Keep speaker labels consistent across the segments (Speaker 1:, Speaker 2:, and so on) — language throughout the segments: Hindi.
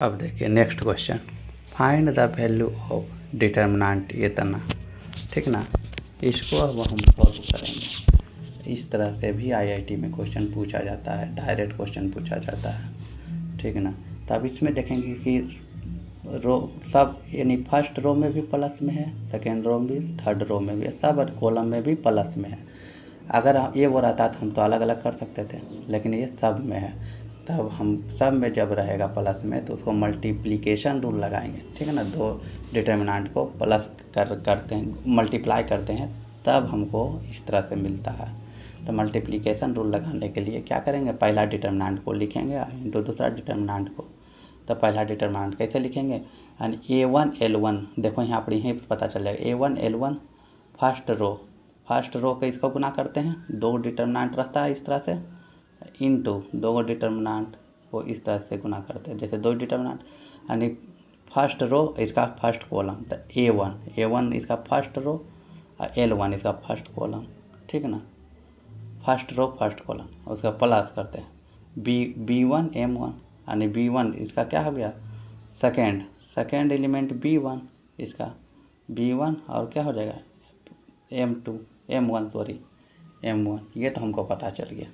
Speaker 1: अब देखिए next question, find the value of determinant इतना, ठीक ना। इसको अब हम सॉल्व करेंगे। इस तरह से भी आईआईटी में क्वेश्चन पूछा जाता है, डायरेक्ट क्वेश्चन पूछा जाता है, ठीक ना। तो अब इसमें देखेंगे कि रो सब यानी फर्स्ट रो में भी प्लस में है, सेकेंड रो में भी, थर्ड रो में भी है, सब कॉलम में भी प्लस में है। अगर ये वो रहता तो हम तो अलग अलग कर सकते थे, लेकिन ये सब में है। तब हम सब में जब रहेगा प्लस में तो उसको मल्टीप्लिकेशन रूल लगाएंगे, ठीक है ना। दो डिटर्मिनेंट को प्लस करते हैं, मल्टीप्लाई करते हैं, तब हमको इस तरह से मिलता है। तो मल्टीप्लिकेशन रूल लगाने के लिए क्या करेंगे, पहला डिटर्मिनेंट को लिखेंगे इंटू दूसरा डिटर्मिनेंट को। तो पहला डिटर्मिनेंट कैसे लिखेंगे, यानी A1 L1, देखो यहाँ पर यहीं पता चल जाएगा। A1 L1 फर्स्ट रो के इसको गुना करते हैं, दो डिटर्मिनेंट रहता है इस तरह से, इनटू दो डिटर्मिनेंट को इस तरह से गुना करते हैं, जैसे दो डिटर्मिनेंट यानी फर्स्ट रो इसका फर्स्ट कॉलम, तो A1 इसका फर्स्ट रो और L1 इसका फर्स्ट कॉलम, ठीक है ना। फर्स्ट रो फर्स्ट कॉलम, उसका प्लस करते हैं B1 M1, यानी B1 इसका क्या हो गया, सेकेंड एलिमेंट B1 इसका B1 और क्या हो जाएगा M1, ये तो हमको पता चल गया।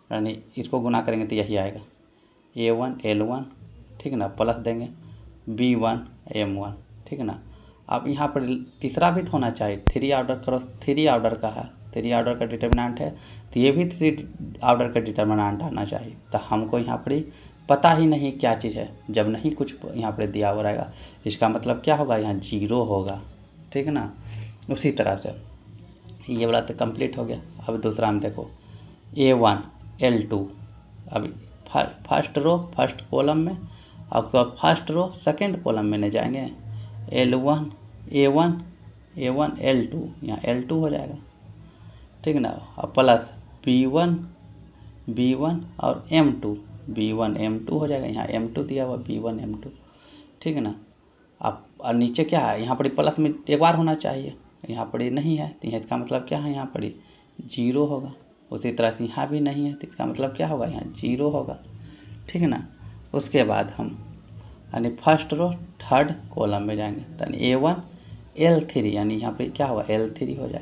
Speaker 1: यानी इसको गुना करेंगे तो यही आएगा A1 L1, ठीक है ना, प्लस देंगे B1 M1, ठीक है ना। अब यहाँ पर तीसरा भी तो होना चाहिए, 3 ऑर्डर करो, 3 ऑर्डर का है, 3 ऑर्डर का डिटर्मिनेंट है, तो ये भी 3 ऑर्डर का डिटर्मिनेंट आना चाहिए। तो हमको यहाँ पर पता ही नहीं क्या चीज़ है, जब नहीं कुछ यहाँ पर दिया हुआ रहेगा, इसका मतलब क्या होगा, यहाँ 0 होगा, ठीक है ना। उसी तरह से ये वाला तो कंप्लीट हो गया। अब दूसरा हम देखो A1 L2, अब फर्स्ट रो फर्स्ट कॉलम में, अब फर्स्ट रो सेकेंड कॉलम में नहीं जाएंगे, A1 L2, यहाँ L2 हो जाएगा, ठीक है ना। अब प्लस B1 और M2, B1 M2 हो जाएगा, यहाँ M2 दिया हुआ B1 M2, ठीक है ना। अब नीचे क्या है, यहाँ पर प्लस में एक बार होना चाहिए, यहाँ पर नहीं है, तो इसका मतलब क्या है, यहाँ पर 0 होगा। उसी तरह से यहाँ भी नहीं है, तो इसका मतलब क्या होगा, यहाँ 0 होगा, ठीक है ना। उसके बाद हम यानी फर्स्ट रो थर्ड कॉलम में जाएंगे, तो A1 L3, यानी यहाँ पे क्या होगा L3 हो जाएगा,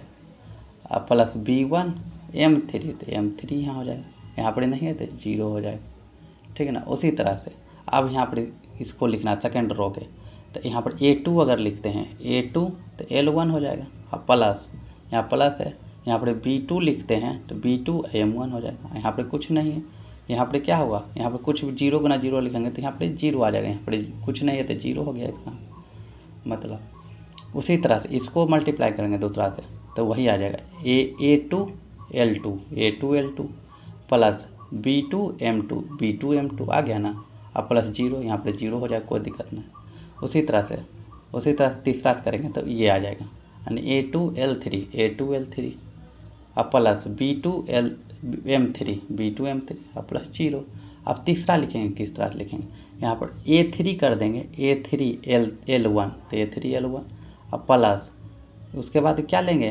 Speaker 1: अब प्लस B1 M3, तो M3 यहाँ हो जाएगा, यहाँ पर नहीं है तो 0 हो जाएगा, ठीक है ना। उसी तरह से अब यहाँ पर इसको लिखना है सेकेंड रो के, तो यहाँ पर A2 अगर लिखते हैं A2 तो L1 हो जाएगा, अब प्लस यहाँ प्लस है, यहाँ पर B2 लिखते हैं तो B2 M1 हो जाएगा। यहाँ पर कुछ नहीं है, यहाँ पर क्या होगा, यहाँ पर कुछ 0 गुना 0 लिखेंगे तो यहाँ पर 0 आ जाएगा, यहाँ पर कुछ नहीं है तो 0 हो गया इसका मतलब। उसी तरह से इसको मल्टीप्लाई करेंगे दूसरा से तो वही आ जाएगा A2 L2 plus B2 M2 आ गया ना, अब प्लस 0, यहाँ पर 0 हो जाएगा, कोई दिक्कत नहीं। उसी तरह से तीसरा से करेंगे तो ये आ जाएगा, यानी A2 L3 अब प्लस B2 M3 अब प्लस 0। अब तीसरा लिखेंगे, किस तरह से लिखेंगे, यहाँ पर A3 कर देंगे, A3 L1 तो A3 L1, अब प्लस उसके बाद क्या लेंगे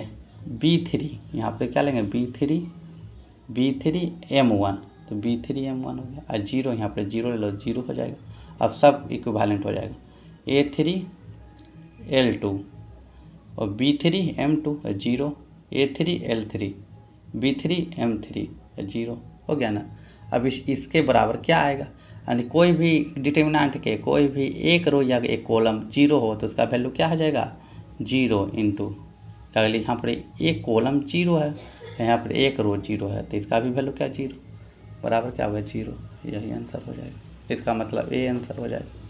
Speaker 1: B3, यहाँ पर क्या लेंगे B3 M1, तो B3 M1 हो गया, और 0 यहाँ पर 0 ले लो, 0 हो जाएगा। अब सब इक्विवेलेंट हो जाएगा, A3 L2 और B3 M2 0, A3 L3 B3 M3 0 हो गया ना। अब इसके बराबर क्या आएगा, यानी कोई भी डिटर्मिनेंट के कोई भी एक रो या एक कॉलम 0 हो तो उसका वैल्यू क्या हो जाएगा 0 इंटू, अगले यहाँ पर एक कॉलम 0 है, यहाँ पर एक रो 0 है, तो इसका भी वैल्यू क्या 0 बराबर क्या होगा 0, यही आंसर हो जाएगा, इसका मतलब A आंसर हो जाएगा।